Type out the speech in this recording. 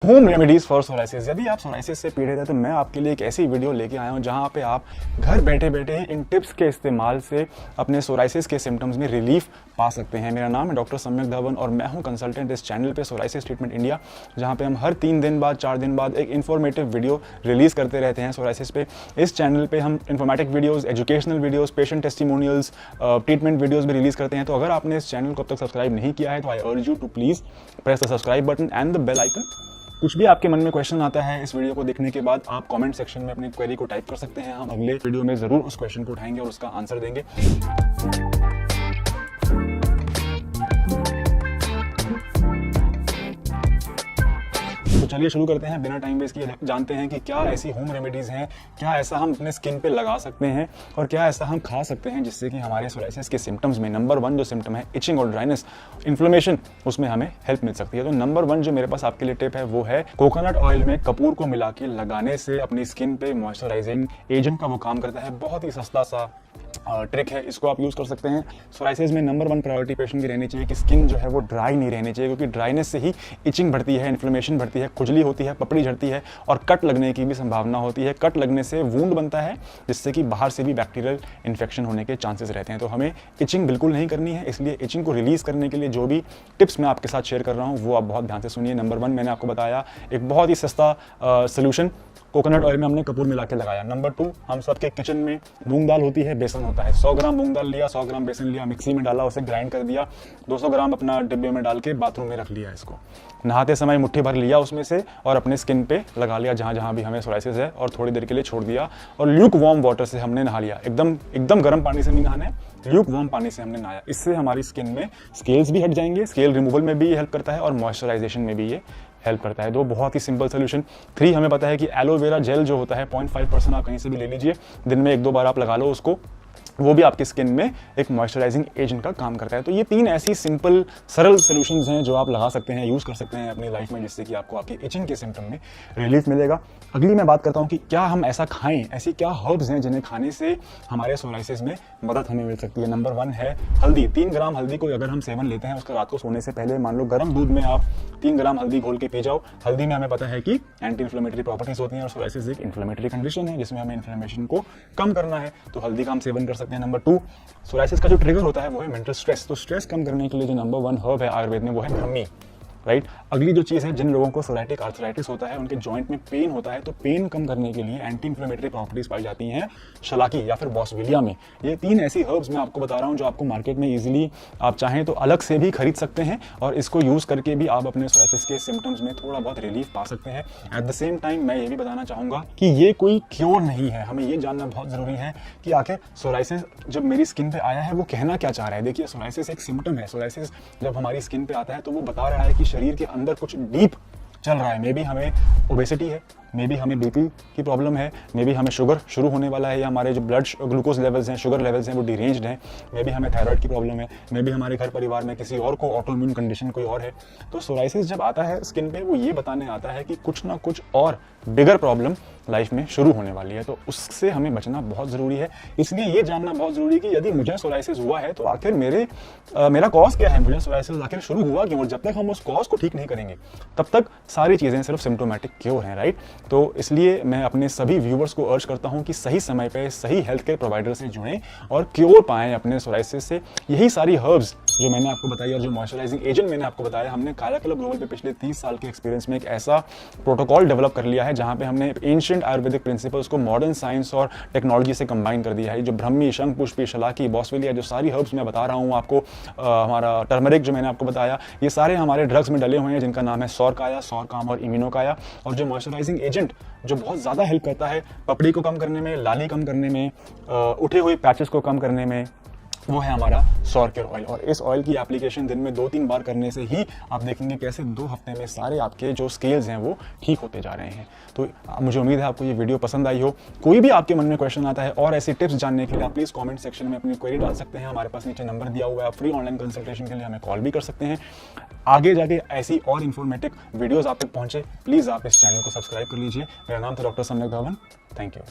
Home remedies for psoriasis. यदि आप psoriasis से पीड़ित हैं तो मैं आपके लिए एक ऐसी वीडियो लेके आया हूं जहां पे आप घर बैठे बैठे इन टिप्स के इस्तेमाल से अपने सोराइसिस के सिम्टम्स में रिलीफ पा सकते हैं। मेरा नाम है डॉक्टर सम्यक धवन और मैं हूं कंसल्टेंट इस चैनल पे सोराइसिस ट्रीटमेंट इंडिया, जहां पे हम हर 3 दिन बाद 4 दिन बाद एक इन्फॉर्मेटिव वीडियो रिलीज करते रहते हैं सोराइसिस पे। इस चैनल पे हम informative videos, educational videos, patient testimonials, treatment videos भी रिलीज करते हैं। तो अगर आपने इस चैनल को अब तक सब्सक्राइब नहीं किया है तो I urge you to please press the subscribe button and the bell icon. कुछ भी आपके मन में क्वेश्चन आता है इस वीडियो को देखने के बाद, आप कमेंट सेक्शन में अपनी क्वेरी को टाइप कर सकते हैं। हम अगले वीडियो में जरूर उस क्वेश्चन को उठाएंगे और उसका आंसर देंगे। तो चलिए शुरू करते हैं बिना टाइम वेस्ट किए। जानते हैं कि क्या ऐसी होम रेमेडीज हैं, क्या ऐसा हम अपने स्किन पे लगा सकते हैं और क्या ऐसा हम खा सकते हैं जिससे कि हमारे सोराइसिस के सिम्टम्स में नंबर 1 जो सिम्टम है इचिंग और ड्राइनेस, इन्फ्लेमेशन, उसमें हमें हेल्प मिल सकती है। तो नंबर 1 जो मेरे पास आपके लिए टिप है वो है कोकोनट ऑयल में कपूर को मिला के लगाने से अपनी स्किन पे मॉइस्चराइजिंग एजेंट का वो काम करता है। बहुत ही सस्ता सा ट्रिक है, इसको आप यूज कर सकते हैं। सोराइसिस में नंबर 1 प्रायोरिटी पेशेंट की रहनी चाहिए कि स्किन जो है वो ड्राई नहीं रहनी चाहिए, क्योंकि ड्राइनेस से ही इचिंग बढ़ती है, इन्फ्लेमेशन बढ़ती है, खुजली होती है, पपड़ी झड़ती है और कट लगने की भी संभावना होती है। कट लगने से वूंड बनता है जिससे कि बाहर से भी बैक्टीरियल इन्फेक्शन होने के चांसेस रहते हैं। तो हमें इचिंग बिल्कुल नहीं करनी है, इसलिए इचिंग को रिलीज करने के लिए जो भी टिप्स मैं आपके साथ शेयर कर रहा हूँ वो आप बहुत ध्यान से सुनिए। नंबर 1 मैंने आपको बताया एक बहुत ही सस्ता सोल्यूशन, कोकोनट ऑयल में हमने कपूर मिला के लगाया। नंबर 2, हम सबके किचन में मूंग दाल होती है, बेसन होता है। 100 ग्राम मूंग दाल लिया, 100 ग्राम बेसन लिया, मिक्सी में डाला, उसे ग्राइंड कर दिया, 200 ग्राम अपना डिब्बे में डाल के बाथरूम में रख लिया। इसको नहाते समय मुट्ठी भर लिया उसमें से और अपने स्किन पे लगा लिया जहाँ जहाँ भी हमें सोराइसिस है और थोड़ी देर के लिए छोड़ दिया और ल्यूक वार्म वाटर से हमने नहा लिया। एकदम गर्म पानी से नहीं नहाना है, ल्यूक वार्म पानी से हमने नहाया। इससे हमारी स्किन में स्केल्स भी हट जाएंगे, स्केल रिमूवल में भी ये हेल्प करता है और मॉइस्चराइजेशन में भी ये हेल्प करता है। तो बहुत ही सिंपल सोल्यूशन। 3 हमें पता है कि एलोवेरा जेल जो होता है 0.5% आप कहीं से भी ले लीजिए, दिन में 1-2 बार आप लगा लो उसको, वो भी आपकी स्किन में एक मॉइस्चराइजिंग एजेंट का काम करता है। तो ये 3 ऐसी सिंपल सरल सॉल्यूशंस हैं जो आप लगा सकते हैं, यूज कर सकते हैं अपनी लाइफ में, जिससे कि आपको आपके इचिंग के सिम्टम में रिलीफ मिलेगा। अगली मैं बात करता हूँ कि क्या हम ऐसा खाएं, ऐसी क्या हर्ब्स हैं जिन्हें खाने से हमारे सोराइसिस में मदद हमें मिल सकती है। नंबर 1 है हल्दी। 3 ग्राम हल्दी को अगर हम सेवन लेते हैं, उसका रात को सोने से पहले मान लो गर्म दूध में आप 3 ग्राम हल्दी घोल के पी जाओ। हल्दी में हमें पता है कि एंटी इन्फ्लेमेटरी प्रॉपर्टीज होती हैं और सोराइसिस एक इन्फ्लेमेटरी कंडीशन है जिसमें हमें इन्फ्लेमेशन को कम करना है, तो हल्दी का हम सेवन कर सकते हैं। नंबर 2, सोराइसिस का जो ट्रिगर होता है वो है मेंटल स्ट्रेस। तो स्ट्रेस कम करने के लिए जो नंबर 1 हर्ब है आयुर्वेद में वो है ब्रह्मी, राइट। अगली जो चीज़ है, जिन लोगों को सोराइटिक आर्थराइटिस होता है, उनके जॉइंट में पेन होता है, तो पेन कम करने के लिए एंटी इन्फ्लेमेटरी प्रॉपर्टीज पाई जाती हैं शलाकी या फिर बॉसविलिया में। ये 3 ऐसी हर्ब्स मैं आपको बता रहा हूँ जो आपको मार्केट में इजीली आप चाहें तो अलग से भी खरीद सकते हैं और इसको यूज करके भी आप अपने सोराइसिस के सिम्टम्स में थोड़ा बहुत रिलीफ पा सकते हैं। एट द सेम टाइम मैं ये भी बताना चाहूंगा कि ये कोई क्योर नहीं है। हमें ये जानना बहुत जरूरी है कि आखिर सोराइसिस जब मेरी स्किन पे आया है वो कहना क्या चाह रहा है। देखिए, सोराइसिस एक सिम्टम है। सोराइसिस जब हमारी स्किन पे आता है तो वो बता रहा है कि शरीर के अंदर कुछ डीप चल रहा है। मे बी हमें ओबेसिटी है, मे बी हमें बीपी की प्रॉब्लम है, मे बी हमें शुगर शुरू होने वाला है या हमारे जो ब्लड ग्लूकोज लेवल्स हैं, शुगर लेवल्स हैं वो डिरेंज्ड हैं, मे बी हमें थायराइड की प्रॉब्लम है, मे बी हमारे घर परिवार में किसी और को ऑटोइम्यून कंडीशन कोई और है। तो सोराइसिस जब आता है स्किन पे वो ये बताने आता है कि कुछ ना कुछ और बिगर प्रॉब्लम लाइफ में शुरू होने वाली है, तो उससे हमें बचना बहुत ज़रूरी है। इसलिए ये जानना बहुत ज़रूरी है कि यदि मुझे सोराइसिस हुआ है तो आखिर मेरा कॉज क्या है, मुझे सोराइसिस आखिर शुरू हुआ क्यों। और जब तक हम उस कॉज को ठीक नहीं करेंगे तब तक सारी चीज़ें सिर्फ सिम्टोमेटिक क्योर हैं, राइट। तो इसलिए मैं अपने सभी व्यूवर्स को अर्ज करता हूं कि सही समय पे सही हेल्थ केयर प्रोवाइडर से जुड़ें और क्योर पाएं अपने सोराइसिस से। यही सारी हर्ब्स जो मैंने आपको बताई और जो मॉइस्चराइजिंग एजेंट मैंने आपको बताया, हमने काया क्लब ग्लोबल पे पिछले 30 साल के एक्सपीरियंस में एक ऐसा प्रोटोकॉल डेवलप कर लिया है जहां पे हमने एंशिएंट आयुर्वेदिक प्रिंसिपल्स को मॉडर्न साइंस और टेक्नोलॉजी से कंबाइन कर दिया है। जो ब्रह्मी, शंख पुष्पी, शलाकी, बॉसविलिया, जो सारी हर्ब्स मैं बता रहा हूँ आपको, हमारा टर्मरिक जो मैंने आपको बताया, ये सारे हमारे ड्रग्स में डले हुए हैं जिनका नाम है सौरकाया, सौरकाम और इम्यूनोकाया। और जो मॉइस्चराइजिंग एजेंट जो बहुत ज़्यादा हेल्प करता है पपड़ी को कम करने में, लाली कम करने में, उठे हुए पैचेस को कम करने में, वो है हमारा सौर केयर ऑयल। और इस ऑयल की एप्लीकेशन दिन में 2-3 बार करने से ही आप देखेंगे कैसे 2 हफ्ते में सारे आपके जो स्केल्स हैं वो ठीक होते जा रहे हैं। तो मुझे उम्मीद है आपको ये वीडियो पसंद आई हो। कोई भी आपके मन में क्वेश्चन आता है और ऐसी टिप्स जानने के लिए आप प्लीज़ कमेंट सेक्शन में अपनी क्वेरी डाल सकते हैं। हमारे पास नीचे नंबर दिया हुआ है, आप फ्री ऑनलाइन कंसल्टेशन के लिए हमें कॉल भी कर सकते हैं। आगे जाके ऐसी और इन्फॉर्मेटिव वीडियोज़ आप तक पहुँचे, प्लीज़ आप इस चैनल को सब्सक्राइब कर लीजिए। मेरा नाम था डॉक्टर सम्यक धवन। Thank you.